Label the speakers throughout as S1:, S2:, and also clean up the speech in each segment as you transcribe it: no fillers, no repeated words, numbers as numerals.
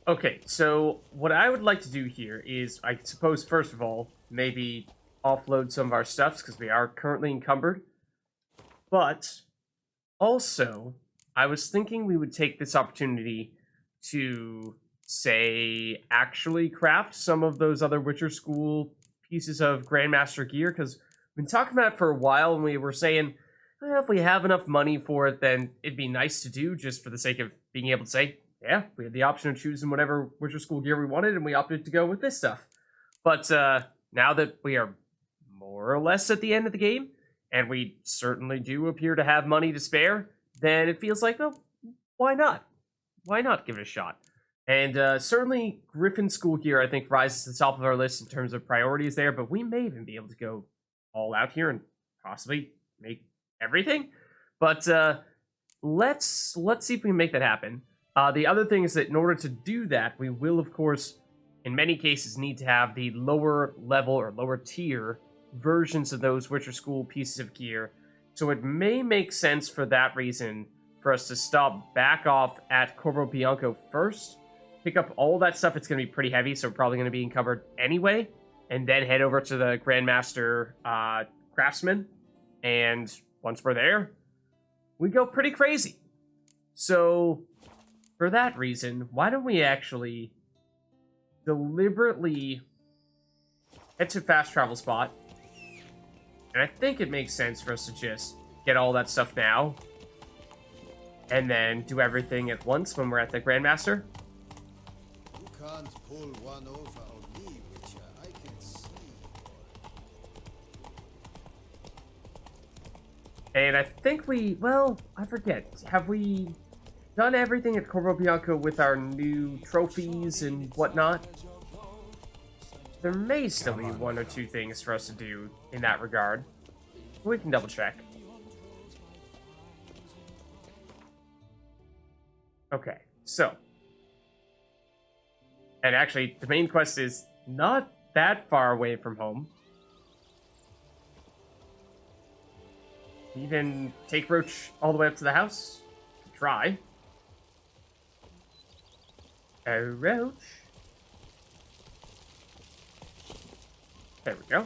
S1: Okay, so what I would like to do here is, I suppose, first of all, maybe offload some of our stuffs because we are currently encumbered. But also, I was thinking we would take this opportunity to, say, actually craft some of those other Witcher School pieces of Grandmaster gear because we've been talking about it for a while and we were saying, well, if we have enough money for it, then it'd be nice to do just for the sake of being able to say, yeah, we had the option of choosing whatever Witcher School gear we wanted and we opted to go with this stuff. But now that we are more or less at the end of the game, and we certainly do appear to have money to spare, then it feels like, oh, why not? Why not give it a shot? And certainly, Griffin School gear, I think, rises to the top of our list in terms of priorities there, but we may even be able to go all out here and possibly make everything. But let's see if we can make that happen. The other thing is that in order to do that, we will, of course, in many cases, need to have the lower level or lower tier versions of those Witcher School pieces of gear. So it may make sense for that reason for us to stop back off at Corvo Bianco first, pick up all that stuff. It's going to be pretty heavy, so we're probably going to be encumbered anyway, and then head over to the Grandmaster Craftsman. And once we're there, we go pretty crazy. So for that reason, why don't we actually deliberately head to fast travel spot? And I think it makes sense for us to just get all that stuff now and then do everything at once when we're at the Grandmaster.
S2: You can't pull one over on me, Witcher. I can see.
S1: And I think I forget. Have we done everything at Corvo Bianco with our new trophies and whatnot? There may still be one or two things for us to do in that regard. We can double check. Okay, so. And actually, the main quest is not that far away from home. Even take Roach all the way up to the house? Try. Oh, Roach. There we go.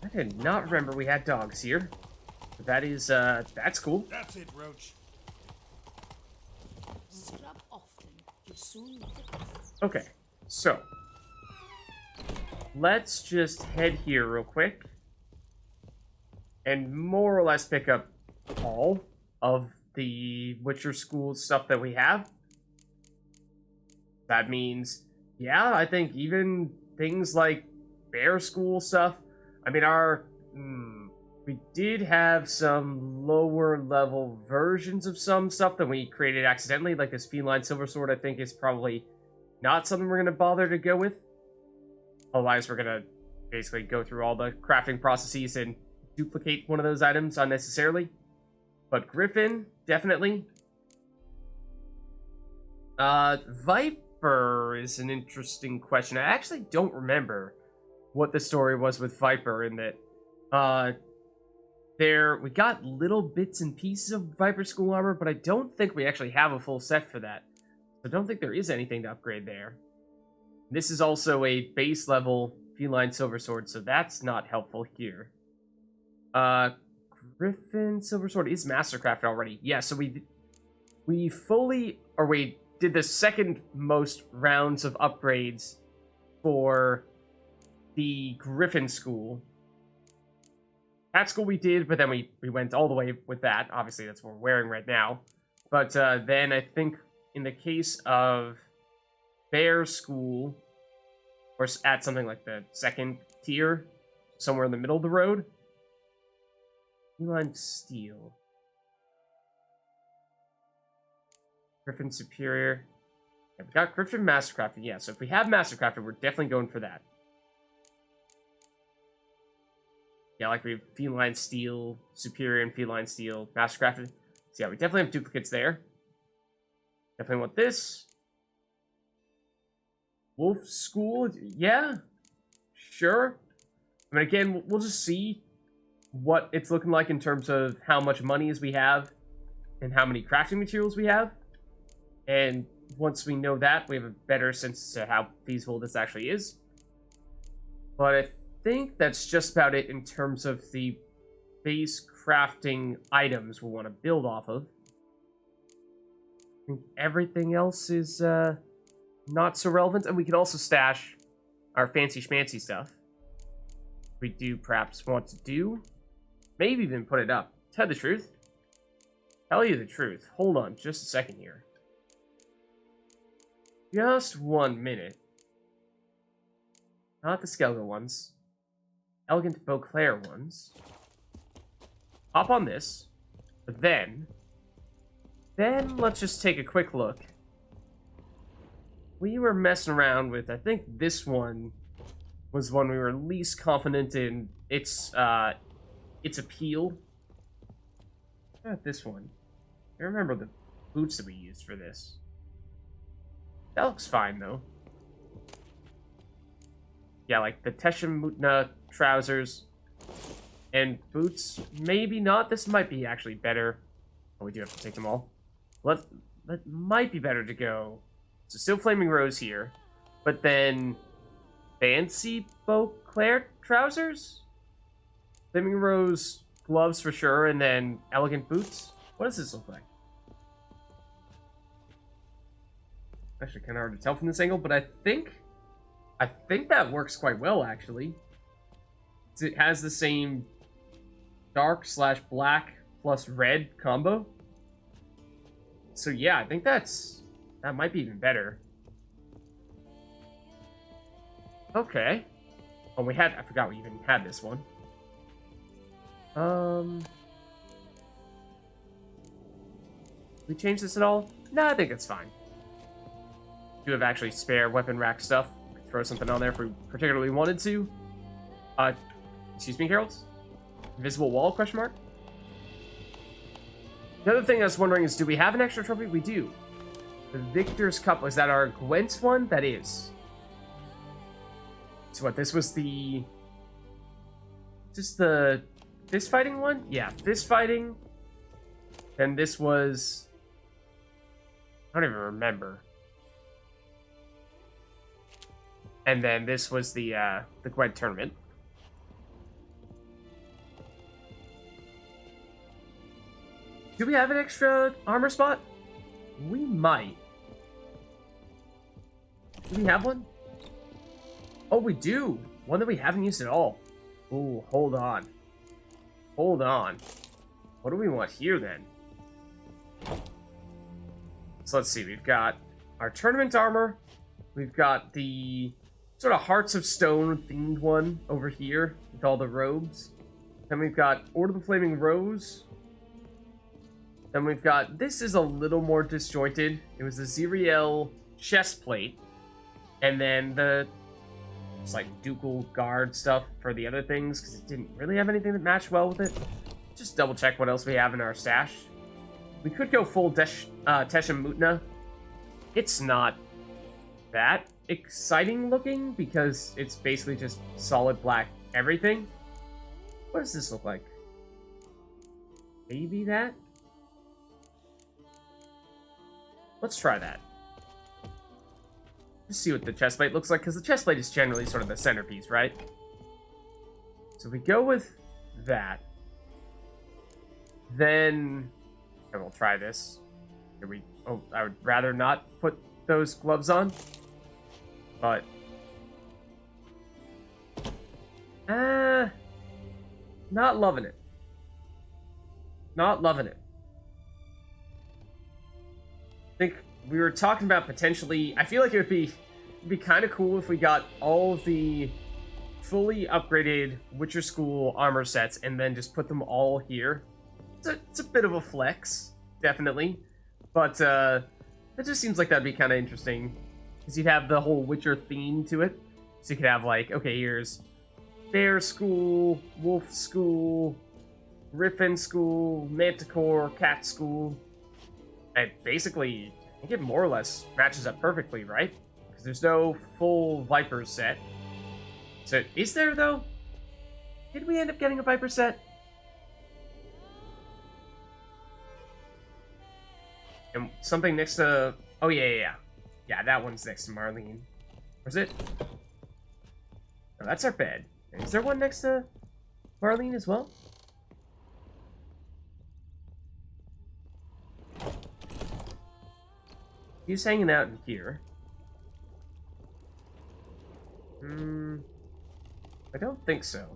S1: I did not remember we had dogs here. But that is, that's cool.
S2: That's it, Roach.
S1: Okay, so. Let's just head here real quick. And more or less pick up all of the Witcher School stuff that we have. That means, yeah, I think even things like Bear School stuff. I mean, we did have some lower level versions of some stuff that we created accidentally, like this Feline Silver Sword. I think is probably not something we're going to bother to go with. Otherwise, we're going to basically go through all the crafting processes and duplicate one of those items unnecessarily. But Griffin, definitely. Viper is an interesting question. I actually don't remember what the story was with Viper in that we got little bits and pieces of Viper School armor, but I don't think we actually have a full set for that. So I don't think there is anything to upgrade there. This is also a base level Feline Silver Sword, so that's not helpful here. Griffin Silver Sword is Mastercrafted already. Yeah, so we did the second most rounds of upgrades for the Griffin School. That school we did, but then we went all the way with that. Obviously, that's what we're wearing right now. But then I think in the case of Bear School, or at something like the second tier, somewhere in the middle of the road, Feline Steel. Griffin Superior. Yeah, we got Griffin Mastercrafted. Yeah, so if we have Mastercrafted, we're definitely going for that. Yeah, like we have Feline Steel, Superior, and Feline Steel Mastercrafted. So yeah, we definitely have duplicates there. Definitely want this. Wolf School, yeah, sure. I mean, again, we'll just see what it's looking like in terms of how much money as we have and how many crafting materials we have. And once we know that, we have a better sense of how feasible this actually is. But I think that's just about it in terms of the base crafting items we want to build off of. I think everything else is not so relevant, and we can also stash our fancy schmancy stuff. We do perhaps want to do. Maybe even put it up. Tell the truth. Tell you the truth. Hold on just a second here. Just 1 minute. Not the skeletal ones. Elegant Beauclair ones. Hop on this. But then let's just take a quick look. We were messing around with, I think this one was one we were least confident in its appeal. Not this one. I remember the boots that we used for this. That looks fine though. Yeah, like the Teshemutna trousers and boots. Maybe not. This might be actually better. Oh, we do have to take them all. That might be better to go. So still Flaming Rose here, but then fancy Beauclair trousers, Flaming Rose gloves for sure, and then elegant boots. What does this look like? Actually, kind of hard to tell from this angle, but I think that works quite well actually. It has the same dark/black plus red combo. So yeah, I think that might be even better. Okay. Oh, I forgot we even had this one. We change this at all? No, I think it's fine. We do have actually spare weapon rack stuff. We could throw something on there if we particularly wanted to. Excuse me, Heralds? Invisible wall, question mark? The other thing I was wondering is, do we have an extra trophy? We do. The Victor's Cup, was that our Gwent one? That is. So what, this was the... Just the fist fighting one? Yeah, fist fighting. And this was... I don't even remember. And then this was the Gwent tournament. Do we have an extra armor spot? We might. Do we have one? Oh, we do. One that we haven't used at all. Ooh, hold on. Hold on. What do we want here, then? So let's see. We've got our tournament armor. We've got the sort of Hearts of Stone themed one over here with all the robes. Then we've got Order of the Flaming Rose. Then we've got, this is a little more disjointed. It was the Zeriel chest plate. And then the, it's like ducal guard stuff for the other things, because it didn't really have anything that matched well with it. Just double check what else we have in our stash. We could go full Teshemutna. It's not that exciting looking, because it's basically just solid black everything. What does this look like? Maybe that? Let's try that. Just see what the chestplate looks like, because the chestplate is generally sort of the centerpiece, right? So if we go with that, then we'll try this. Here we. Oh, I would rather not put those gloves on, but not loving it. Not loving it. I think we were talking about potentially, I feel like it would be kind of cool if we got all of the fully upgraded Witcher School armor sets and then just put them all here. It's a bit of a flex, definitely, but it just seems like that'd be kind of interesting, because you'd have the whole Witcher theme to it. So you could have, like, okay, here's Bear School, Wolf School, Griffin School, Manticore, Cat School. And basically, I think it more or less matches up perfectly, right? Because there's no full Viper set. So, is there, though? Did we end up getting a Viper set? And something next to... Oh, yeah. Yeah, that one's next to Marlene. Where's it? Oh, that's our bed. Is there one next to Marlene as well? He's hanging out in here. I don't think so.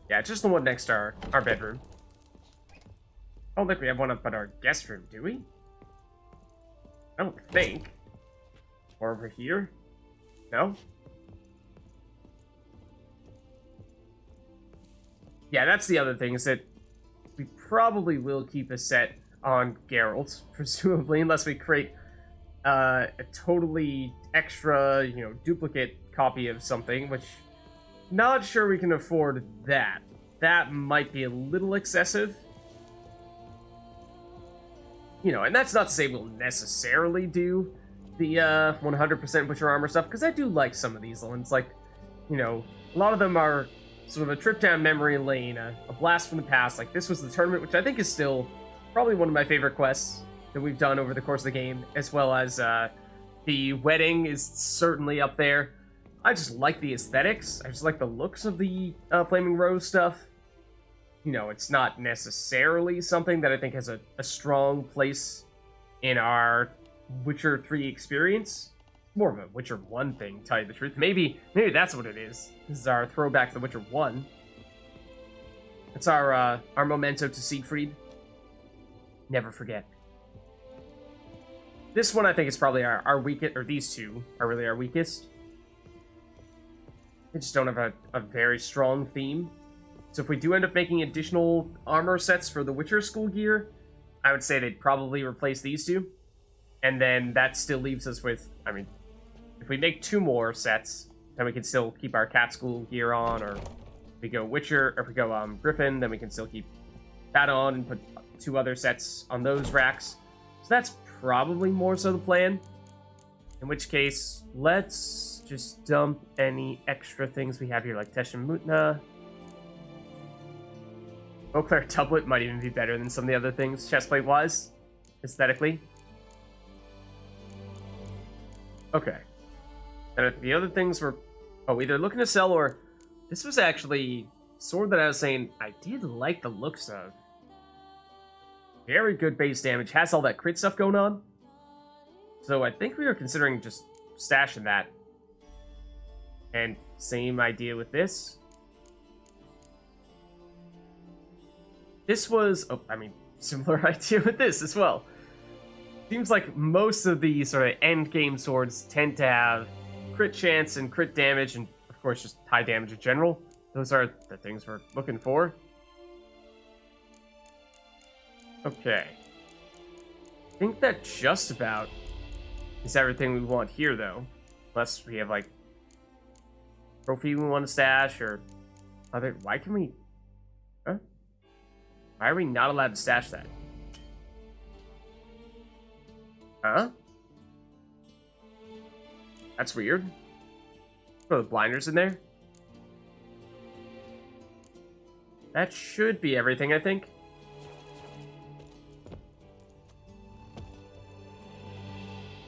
S1: Yeah, just the one next to our bedroom. I don't think we have one up at our guest room, do we? I don't think. Or over here? No? Yeah, that's the other thing, is that we probably will keep a set on Geralt, presumably, unless we create a totally extra, duplicate copy of something, which not sure we can afford that. That might be a little excessive. And that's not to say we'll necessarily do the 100% Witcher armor stuff, because I do like some of these ones. Like, a lot of them are sort of a trip down memory lane, a blast from the past. Like, this was the tournament, which I think is still probably one of my favorite quests that we've done over the course of the game, as well as the wedding is certainly up there. I just like the aesthetics. I just like the looks of the Flaming Rose stuff. It's not necessarily something that I think has a strong place in our Witcher 3 experience. More of a Witcher 1 thing, to tell you the truth. Maybe that's what it is. This is our throwback to the Witcher 1. It's our memento to Siegfried. Never forget. This one I think is probably our weakest, or these two are really our weakest. They just don't have a very strong theme. So if we do end up making additional armor sets for the Witcher school gear, I would say they'd probably replace these two. And then that still leaves us with, if we make 2 more sets, then we can still keep our cat school gear on, or if we go Witcher, or if we go Griffin, then we can still keep that on and put 2 other sets on those racks. So that's probably more so the plan. In which case, let's just dump any extra things we have here, like Teshin Mutna. Beauclair Doublet might even be better than some of the other things, chestplate-wise, aesthetically. Okay. And the other things were, either looking to sell, or this was actually sword that I was saying I did like the looks of. Very good base damage, has all that crit stuff going on. So I think we were considering just stashing that. And same idea with this. This was, similar idea with this as well. Seems like most of the sort of end game swords tend to have crit chance and crit damage, and of course just high damage in general. Those are the things we're looking for. Okay. I think that just about is everything we want here, though. Unless we have, like, trophy we want to stash, or other... Why can we... Huh? Why are we not allowed to stash that? Huh? That's weird. Throw the blinders in there. That should be everything, I think.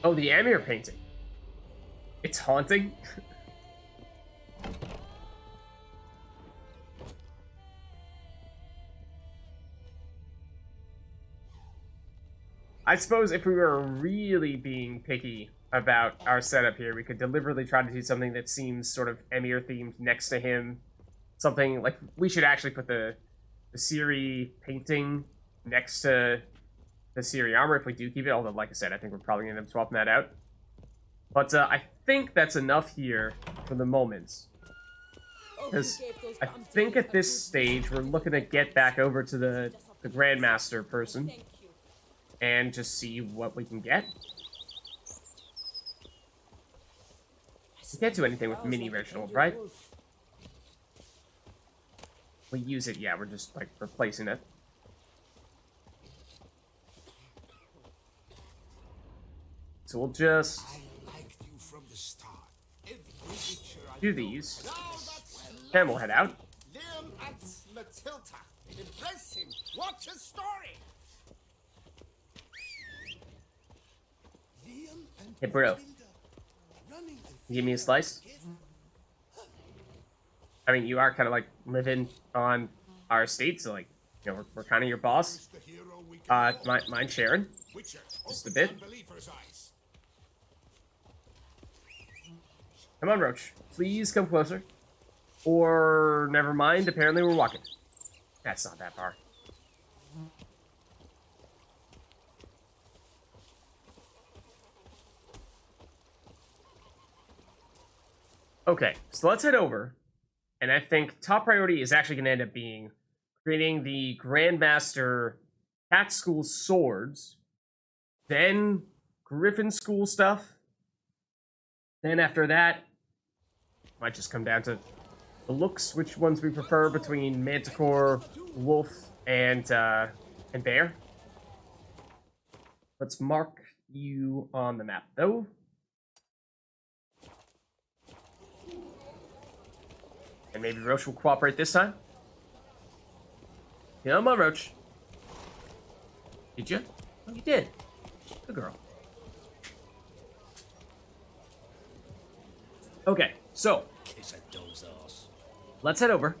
S1: Oh, the Amir painting. It's haunting. I suppose if we were really being picky about our setup here, we could deliberately try to do something that seems sort of Emir themed next to him. Something like, we should actually put the Ciri painting next to the Ciri armor if we do keep it, although like I said, I think we're probably going to end up swapping that out. But I think that's enough here for the moment. Because I think at this stage, we're looking to get back over to the Grandmaster person and just see what we can get. We can't do anything with Mini Reginald, right? We use it, yeah, we're just, like, replacing it. So we'll just do these, then we'll head out.
S2: Watch his story.
S1: Hey, bro. Give me a slice? I mean, you are kind of like living on our estate, so like, you know, we're kind of your boss. Mind sharing? Just a bit. Come on, Roach. Please come closer. Or, never mind, apparently we're walking. That's not that far. Okay, so let's head over. And I think top priority is actually going to end up being creating the Grandmaster Cat School swords, then Griffin School stuff. Then after that, might just come down to the looks, which ones we prefer between Manticore, Wolf, and Bear. Let's mark you on the map, though. And maybe Roach will cooperate this time. Come on, Roach. Did you? Oh, you did. Good girl. Okay, so let's head over.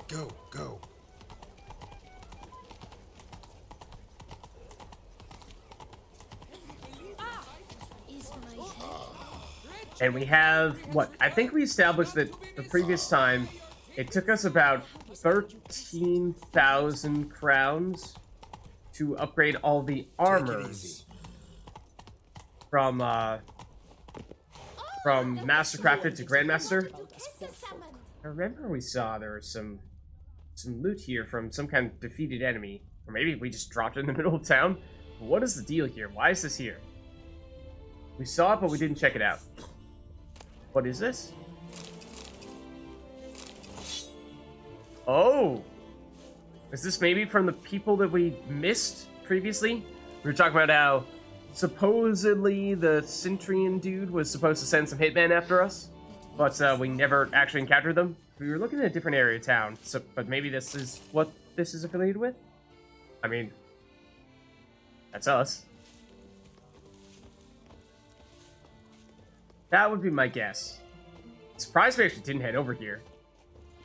S2: Go, go.
S1: And we have, what, I think we established that the previous time, it took us about 13,000 crowns to upgrade all the armors from Mastercrafted to Grandmaster. I remember we saw there was some loot here from some kind of defeated enemy. Or maybe we just dropped it in the middle of town. What is the deal here? Why is this here? We saw it, but we didn't check it out. What is this? Oh! Is this maybe from the people that we missed previously? We were talking about how supposedly the Centurion dude was supposed to send some hitmen after us, but we never actually encountered them. We were looking at a different area of town, so but maybe this is what this is affiliated with? I mean, that's us. That would be my guess. Surprised we actually didn't head over here.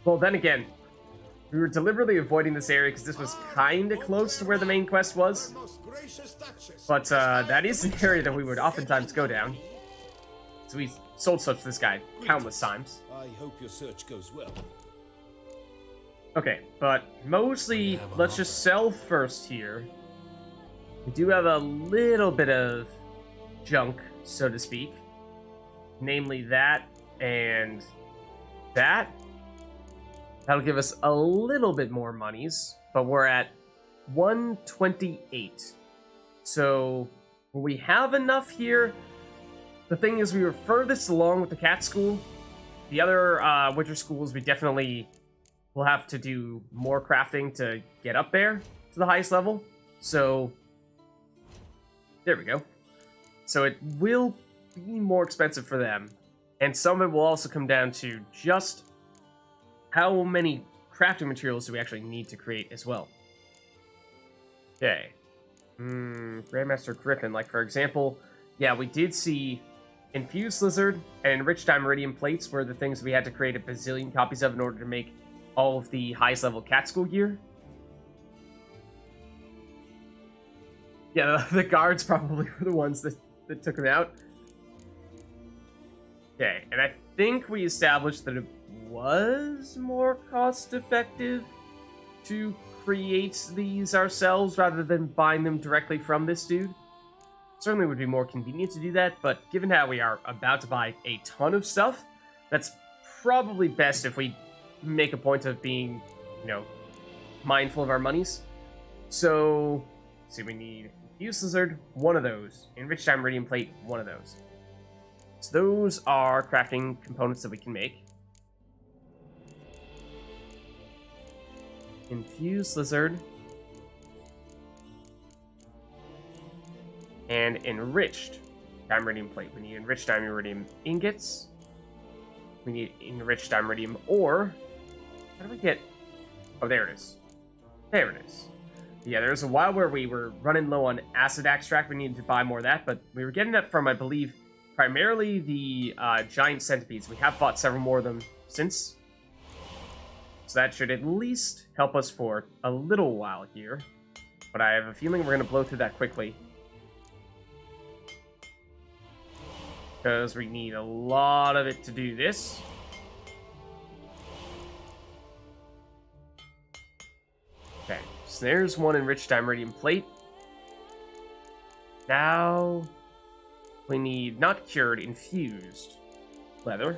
S1: Well, then again, we were deliberately avoiding this area because this was kind of close to where the main quest was. But that is an area that we would oftentimes go down. So we sold stuff to this guy countless times.
S2: I hope your search goes well.
S1: Okay, but mostly, let's just sell first here. We do have a little bit of junk, so to speak. Namely that and that. That'll give us a little bit more monies, but we're at 128. So we have enough here. The thing is, we were furthest along with the cat school. The other Witcher schools, we definitely will have to do more crafting to get up there to the highest level. So there we go. So it will be more expensive for them, and some of it will also come down to just how many crafting materials do we actually need to create as well. Okay. Grandmaster Griffin, like for example, yeah, we did see Infused Lizard and Enriched Diameridium plates were the things we had to create a bazillion copies of in order to make all of the highest level cat school gear. Yeah, the guards probably were the ones that took them out. Okay, and I think we established that it was more cost-effective to create these ourselves rather than buying them directly from this dude. Certainly would be more convenient to do that, but given how we are about to buy a ton of stuff, that's probably best if we make a point of being, you know, mindful of our monies. So, let's see, we need Fused Lizard, one of those. Enriched Diameridium Plate, one of those. So those are crafting components that we can make. Infused Lizard. And Enriched Diameridium Plate. We need Enriched Diameridium Ingots. We need Enriched Diameridium Ore. How do we get... Oh, there it is. There it is. Yeah, there was a while where we were running low on acid extract. We needed to buy more of that, but we were getting that from, I believe, primarily the giant centipedes. We have fought several more of them since. So that should at least help us for a little while here. But I have a feeling we're going to blow through that quickly. Because we need a lot of it to do this. Okay, so there's one enriched dimeritium plate. Now we need not cured, infused leather.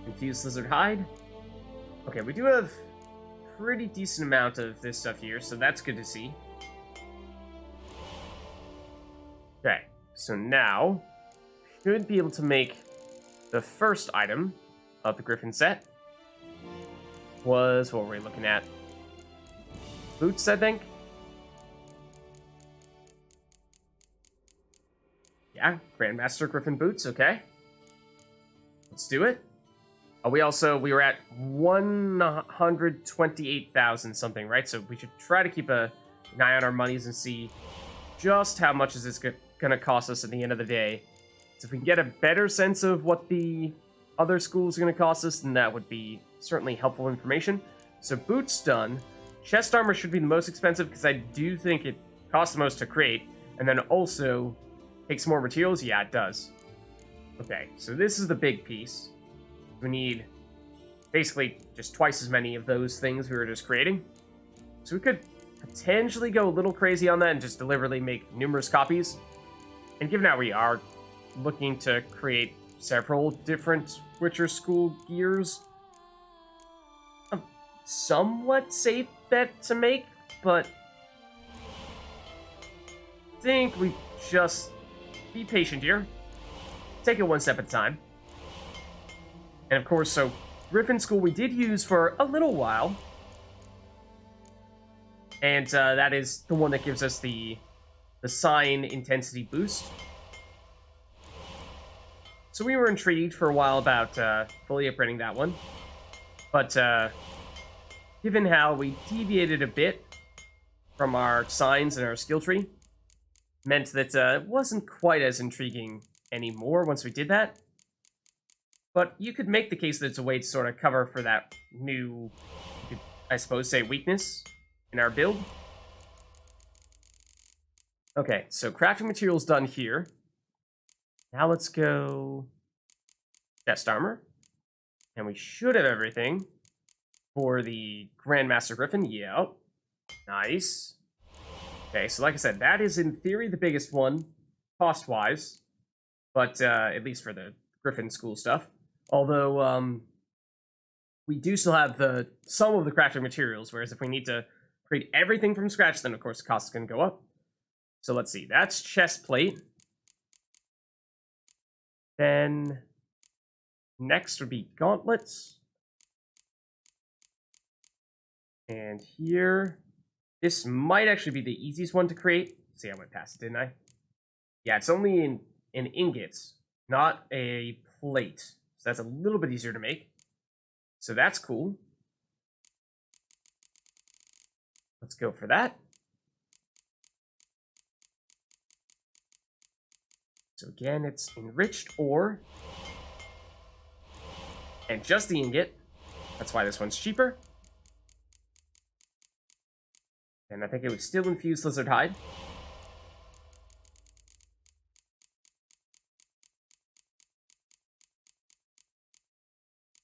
S1: Infused lizard hide. Okay, we do have pretty decent amount of this stuff here, so that's good to see. Okay, so now should be able to make the first item of the Griffin set. Was what were we looking at? Boots, I think. Yeah, Grandmaster Griffin boots. Okay, let's do it. We were at 128,000 something, right? So we should try to keep an eye on our monies and see just how much is this gonna cost us at the end of the day. So if we can get a better sense of what the other schools are gonna cost us, then that would be certainly helpful information. So boots done. Chest armor should be the most expensive because I do think it costs the most to create, and then also takes more materials. Yeah, it does. Okay, so this is the big piece. We need basically just twice as many of those things we were just creating. So we could potentially go a little crazy on that and just deliberately make numerous copies. And given how we are looking to create several different Witcher School gears, a somewhat safe bet to make, but I think we just be patient here. Take it one step at a time. And of course, so Griffin School we did use for a little while. And that is the one that gives us the sign intensity boost. So we were intrigued for a while about fully upgrading that one. But given how we deviated a bit from our signs and our skill tree, meant that it wasn't quite as intriguing anymore once we did that. But you could make the case that it's a way to sort of cover for that new, you could, I suppose, say weakness in our build. Okay, so crafting materials done here. Now let's go chest armor. And we should have everything for the Grandmaster Griffin. Yep. Nice. Okay, so like I said, that is in theory the biggest one, cost-wise. But at least for the Griffin School stuff. Although, we do still have some of the crafting materials, whereas if we need to create everything from scratch, then of course the cost is going to go up. So let's see, that's chest plate. Then next would be gauntlets. And here, this might actually be the easiest one to create. See, I went past it, didn't I? Yeah, it's only in ingots, not a plate. So that's a little bit easier to make. So that's cool. Let's go for that. So again, it's enriched ore. And just the ingot. That's why this one's cheaper. And I think it was still infused lizard hide.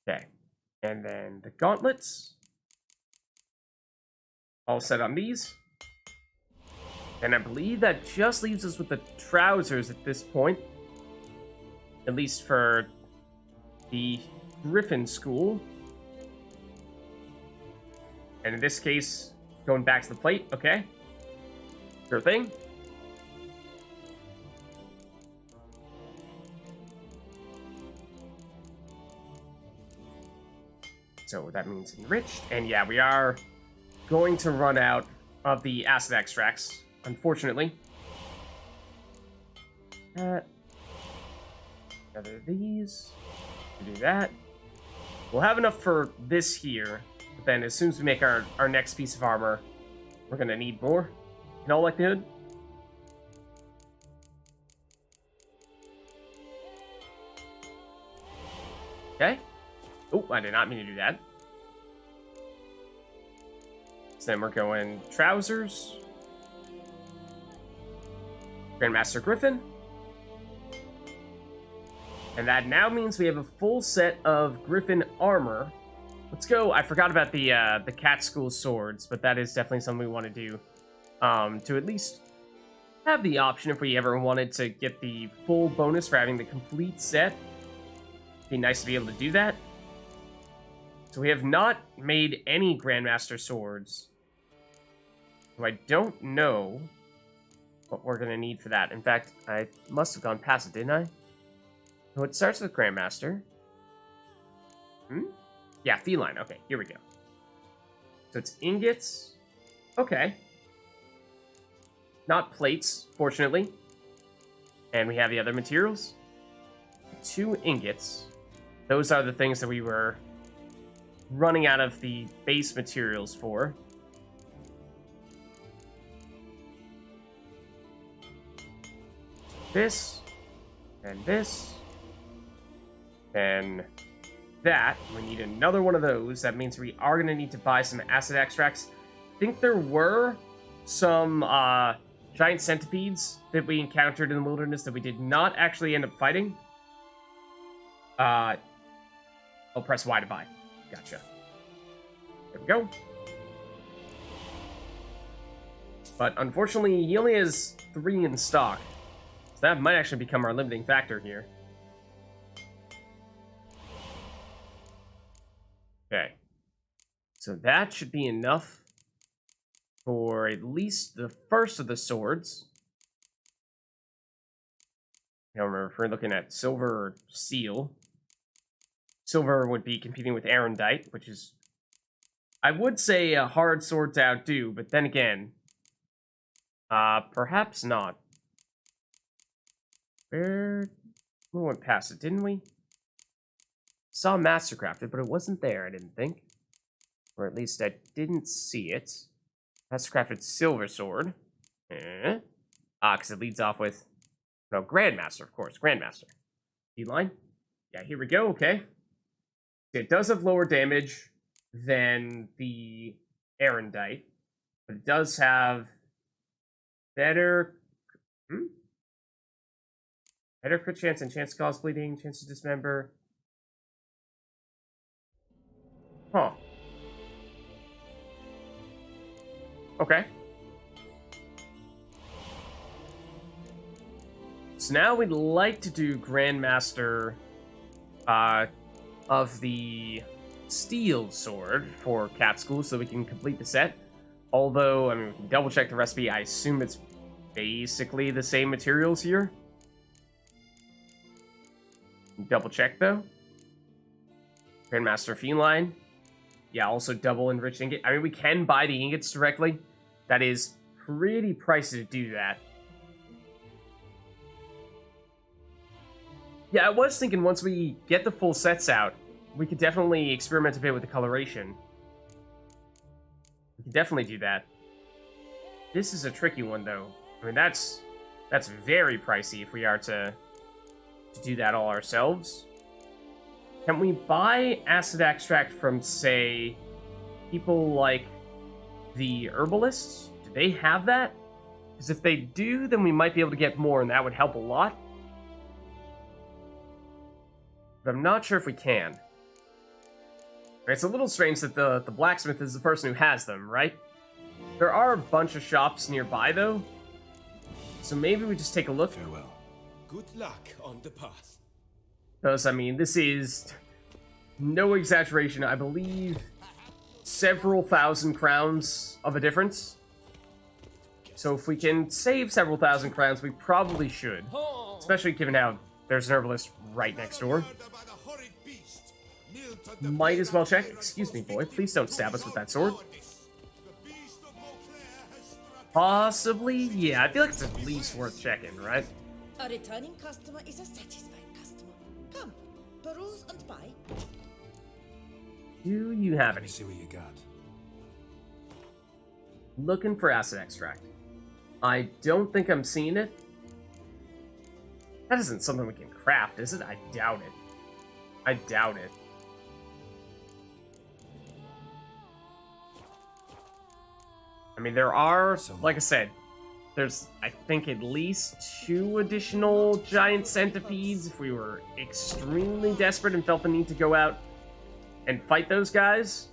S1: Okay. And then the gauntlets. All set on these. And I believe that just leaves us with the trousers at this point. At least for the Griffin School. And in this case, going back to the plate, okay. Sure thing. So that means enriched. And yeah, we are going to run out of the acid extracts, unfortunately. Another of these. Do that. We'll have enough for this here. But then as soon as we make our next piece of armor, we're gonna need more, in all likelihood. Okay. Oh, I did not mean to do that. So then we're going trousers. Grandmaster Griffin. And that now means we have a full set of Griffin armor. Let's go. I forgot about the cat school swords, but that is definitely something we want to do. To at least have the option if we ever wanted to get the full bonus for having the complete set. Be nice to be able to do that. So we have not made any Grandmaster swords. So I don't know what we're going to need for that. In fact, I must have gone past it, didn't I? So it starts with Grandmaster. Yeah, feline. Okay, here we go. So it's ingots. Okay. Not plates, fortunately. And we have the other materials. 2 ingots. Those are the things that we were running out of the base materials for. This. And this. And that. We need another one of those. That means we are going to need to buy some acid extracts. I think there were some giant centipedes that we encountered in the wilderness that we did not actually end up fighting. I'll press Y to buy. Gotcha. There we go. But unfortunately, he only has 3 in stock. So that might actually become our limiting factor here. Okay. So that should be enough for at least the first of the swords. Now remember, if we're looking at silver or steel, silver would be competing with Arendite, which is, I would say, a hard sword to outdo, but then again, perhaps not. We went past it, didn't we? Saw Mastercrafted, but it wasn't there, I didn't think. Or at least I didn't see it. Mastercrafted Silver Sword. Because it leads off with... No, Grandmaster, of course. Grandmaster. D-line? Yeah, here we go, okay. It does have lower damage than the Arendite, but it does have better... Better crit chance and chance to cause bleeding, chance to dismember. Huh. Okay. So now we'd like to do Grandmaster of the Steel Sword for Cat School so we can complete the set. Although, I mean, we can double check the recipe. I assume it's basically the same materials here. Double check though. Grandmaster Feline. Yeah, also double enriched ingot. I mean, we can buy the ingots directly. That is pretty pricey to do that. Yeah, I was thinking once we get the full sets out, we could definitely experiment a bit with the coloration. We could definitely do that. This is a tricky one though. I mean, that's very pricey if we are to do that all ourselves. Can we buy acid extract from, say, people like the herbalists? Do they have that? Because if they do, then we might be able to get more, and that would help a lot. But I'm not sure if we can. It's a little strange that the blacksmith is the person who has them, right? There are a bunch of shops nearby, though. So maybe we just take a look.
S2: Farewell. Good luck on the path.
S1: Because, I mean, this is no exaggeration. I believe several thousand crowns of a difference. So if we can save several thousand crowns, we probably should. Especially given how there's an herbalist right next door. Might as well check. Excuse me, boy. Please don't stab us with that sword. Possibly? Yeah, I feel like it's at least worth checking, right?
S3: A returning customer is a satisfied customer. Come, peruse and buy.
S1: Do you have
S2: Let me
S1: any?
S2: see what you got.
S1: Looking for acid extract. I don't think I'm seeing it. That isn't something we can craft, is it? I doubt it. I doubt it. I mean, there are, like I said, there's, I think, at least 2 additional giant centipedes if we were extremely desperate and felt the need to go out and fight those guys.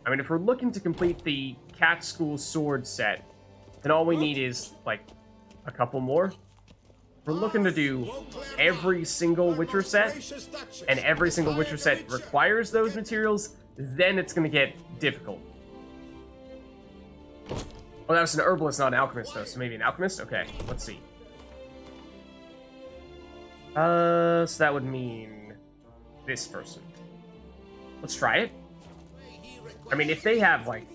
S1: I mean, if we're looking to complete the Cat School sword set, then all we need is, like, a couple more. We're looking to do every single Witcher set, and every single Witcher set requires those materials, then it's going to get difficult. Oh, that was an herbalist, not an alchemist, though, so maybe an alchemist? Okay, let's see. So that would mean this person. Let's try it. I mean, if they have, like,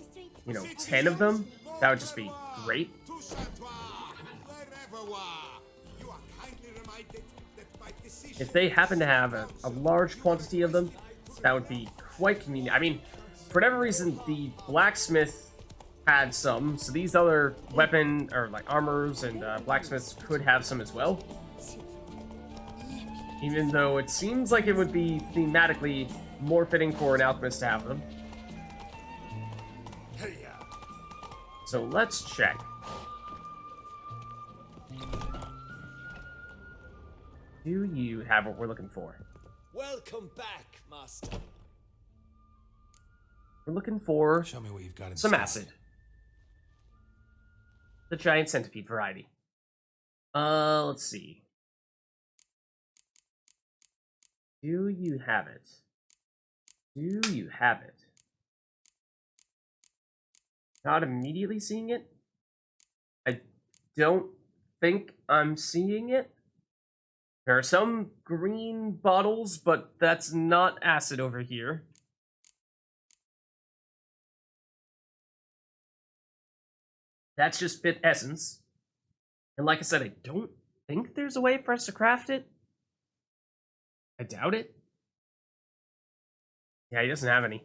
S1: 10 of them, that would just be great. If they happen to have a large quantity of them, that would be quite convenient. I mean, for whatever reason, the blacksmith had some, so these other weapon, or like armors and blacksmiths could have some as well. Even though it seems like it would be thematically more fitting for an alchemist to have them. So let's check. Do you have what we're looking for?
S2: Welcome back, master.
S1: We're looking for
S2: Show me what you've got
S1: some
S2: inside.
S1: acid. The giant centipede variety. Let's see. Do you have it? Do you have it? Not immediately seeing it? I don't think I'm seeing it. There are some green bottles, but that's not acid over here. That's just Fit Essence. And like I said, I don't think there's a way for us to craft it. I doubt it. Yeah, he doesn't have any.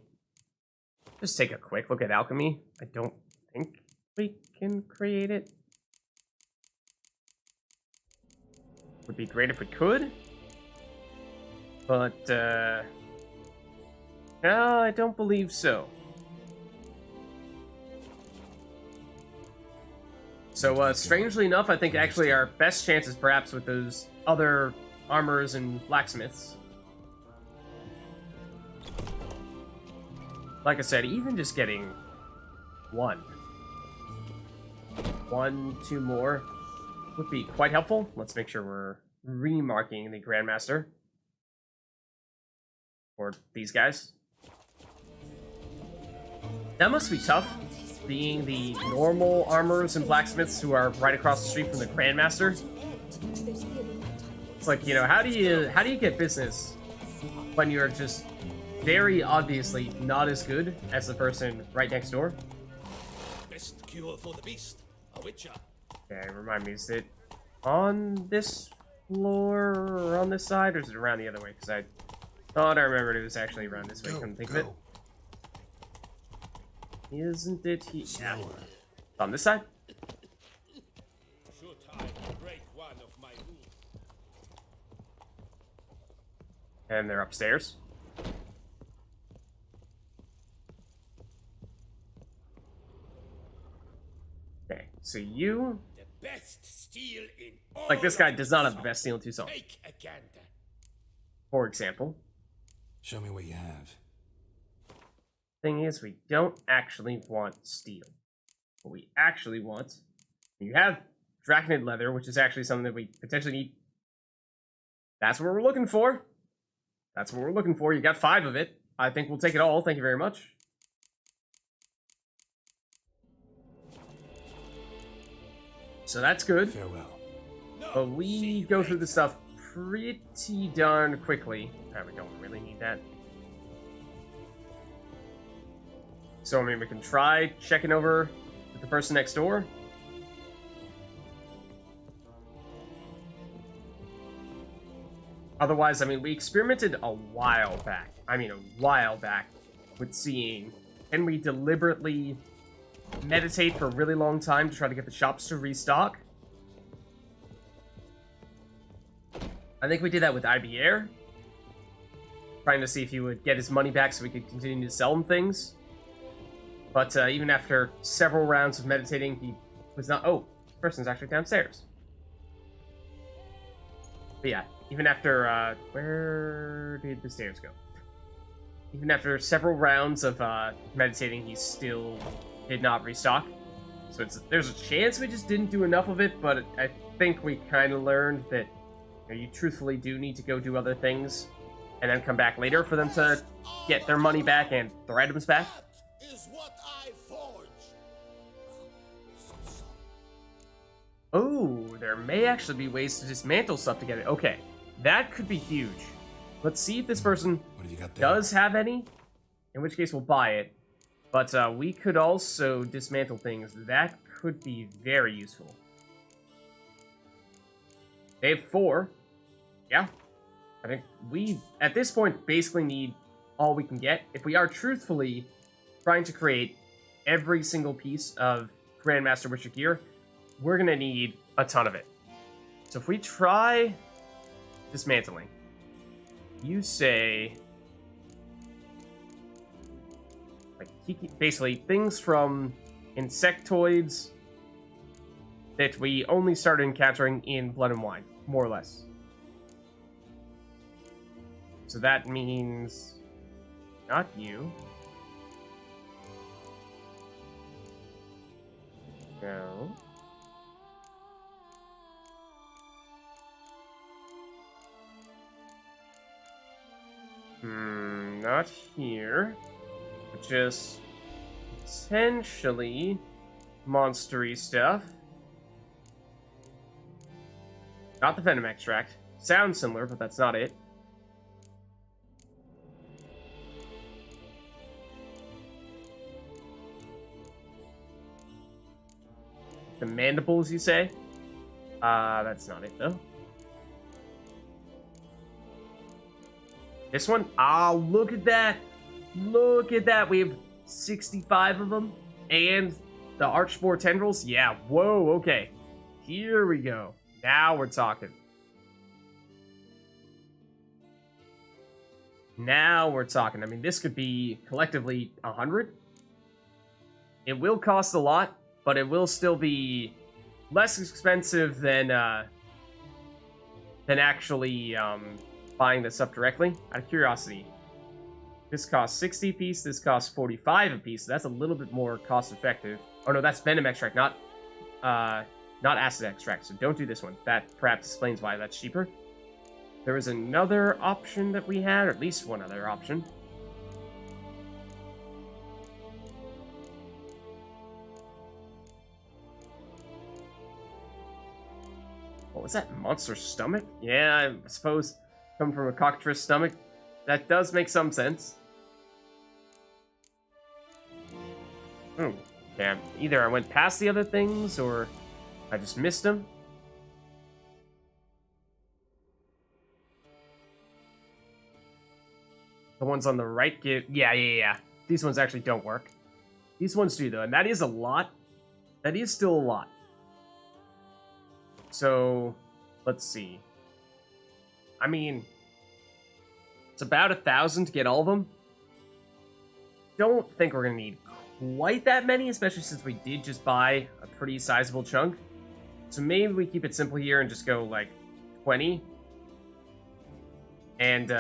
S1: Just take a quick look at alchemy. I don't think we can create it. Would be great if we could. But, no, I don't believe so. So, strangely enough, I think actually our best chance is perhaps with those other armors and blacksmiths. Like I said, even just getting 1, 2 more would be quite helpful. Let's make sure we're remarking the Grandmaster. Or these guys. That must be tough, being the normal armorers and blacksmiths who are right across the street from the Grandmaster. It's like, how do you get business when you're just very obviously not as good as the person right next door?
S2: Best cure for the beast, a witcher.
S1: Okay, remind me, is it on this floor or on this side, or is it around the other way? Because I thought I remembered it was actually around this way. Couldn't think of it. Isn't it? Yeah. On this side?
S2: Should I break one of my rules?
S1: And they're upstairs. Okay, so you...
S2: The best steel in all
S1: Like, this guy
S2: of
S1: does not have the
S2: Tucson.
S1: best steel in Tucson,
S2: Take a gander.
S1: for example.
S2: Show me what you have.
S1: Thing is, we don't actually want steel. What we actually want... You have Draconid leather, which is actually something that we potentially need. That's what we're looking for. That's what we're looking for. You got 5 of it. I think we'll take it all. Thank you very much. So that's good.
S2: Farewell.
S1: But we go through this stuff pretty darn quickly. We don't really need that. So, I mean, we can try checking over with the person next door. Otherwise, I mean, we experimented a while back. I mean, a while back with seeing, can we deliberately meditate for a really long time to try to get the shops to restock? I think we did that with IBR. Trying to see if he would get his money back so we could continue to sell him things. But even after several rounds of meditating, he was not... Oh, this person's actually downstairs. But yeah, even after... where did the stairs go? Even after several rounds of meditating, he still did not restock. So there's a chance we just didn't do enough of it, but I think we kind of learned that you truthfully do need to go do other things and then come back later for them to get their money back and their items back.
S2: That is what I forge.
S1: Oh, there may actually be ways to dismantle stuff to get it. Okay, that could be huge. Let's see if this person
S4: What do you got there?
S1: does have any, in which case we'll buy it. But we could also dismantle things. That could be very useful. They have 4. Yeah. I think we, at this point, basically need all we can get. If we are truthfully trying to create every single piece of Grandmaster Witcher gear, we're going to need a ton of it. So if we try dismantling, you say... basically, things from insectoids that we only started encountering in Blood and Wine, more or less. So that means... not you. No. Not here. Just potentially monstery stuff. Not the venom extract. Sounds similar, but that's not it. The mandibles, you say? That's not it, though. This one? Ah, look at that! Look at that! We have 65 of them. And the Archspore tendrils? Yeah, whoa, okay. Here we go. Now we're talking. Now we're talking. I mean, this could be collectively 100. It will cost a lot, but it will still be less expensive than actually buying this stuff directly. Out of curiosity, this costs 60 a piece. This costs 45 a piece. So that's a little bit more cost effective. Oh no, that's venom extract, not acid extract. So don't do this one. That perhaps explains why that's cheaper. There was another option that we had, or at least one other option. What was that? Monster stomach? Yeah, I suppose coming from a cockatrice stomach, that does make some sense. Oh, damn. Either I went past the other things, or I just missed them. The ones on the right give... Yeah. These ones actually don't work. These ones do, though, and that is a lot. That is still a lot. So, let's see. I mean, it's about 1,000 to get all of them. Don't think we're going to need quite that many, especially since we did just buy a pretty sizable chunk. So maybe we keep it simple here and just go, like, 20. And,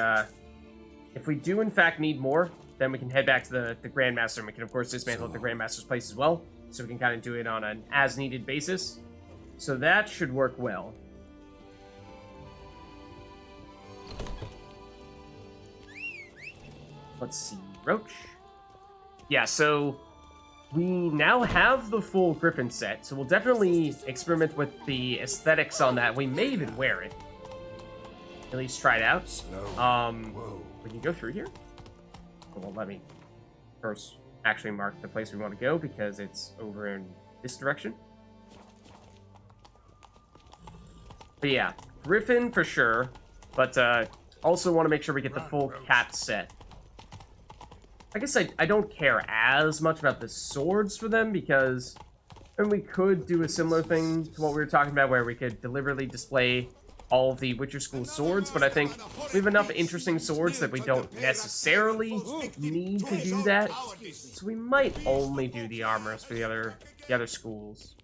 S1: if we do, in fact, need more, then we can head back to the Grandmaster, and we can, of course, dismantle at the Grandmaster's place as well, so we can kind of do it on an as-needed basis. So that should work well. Let's see, Roach. Yeah, so we now have the full Griffin set, so we'll definitely experiment with the aesthetics on that. We may even wear it. At least try it out.
S4: Whoa.
S1: Can you go through here? Well, let me first actually mark the place we want to go, because it's over in this direction. But yeah, Griffin for sure. But also want to make sure we get the full cat set. I guess I don't care as much about the swords for them because then we could do a similar thing to what we were talking about where we could deliberately display all of the Witcher School swords, but I think we have enough interesting swords that we don't necessarily need to do that. So we might only do the armors for the other schools.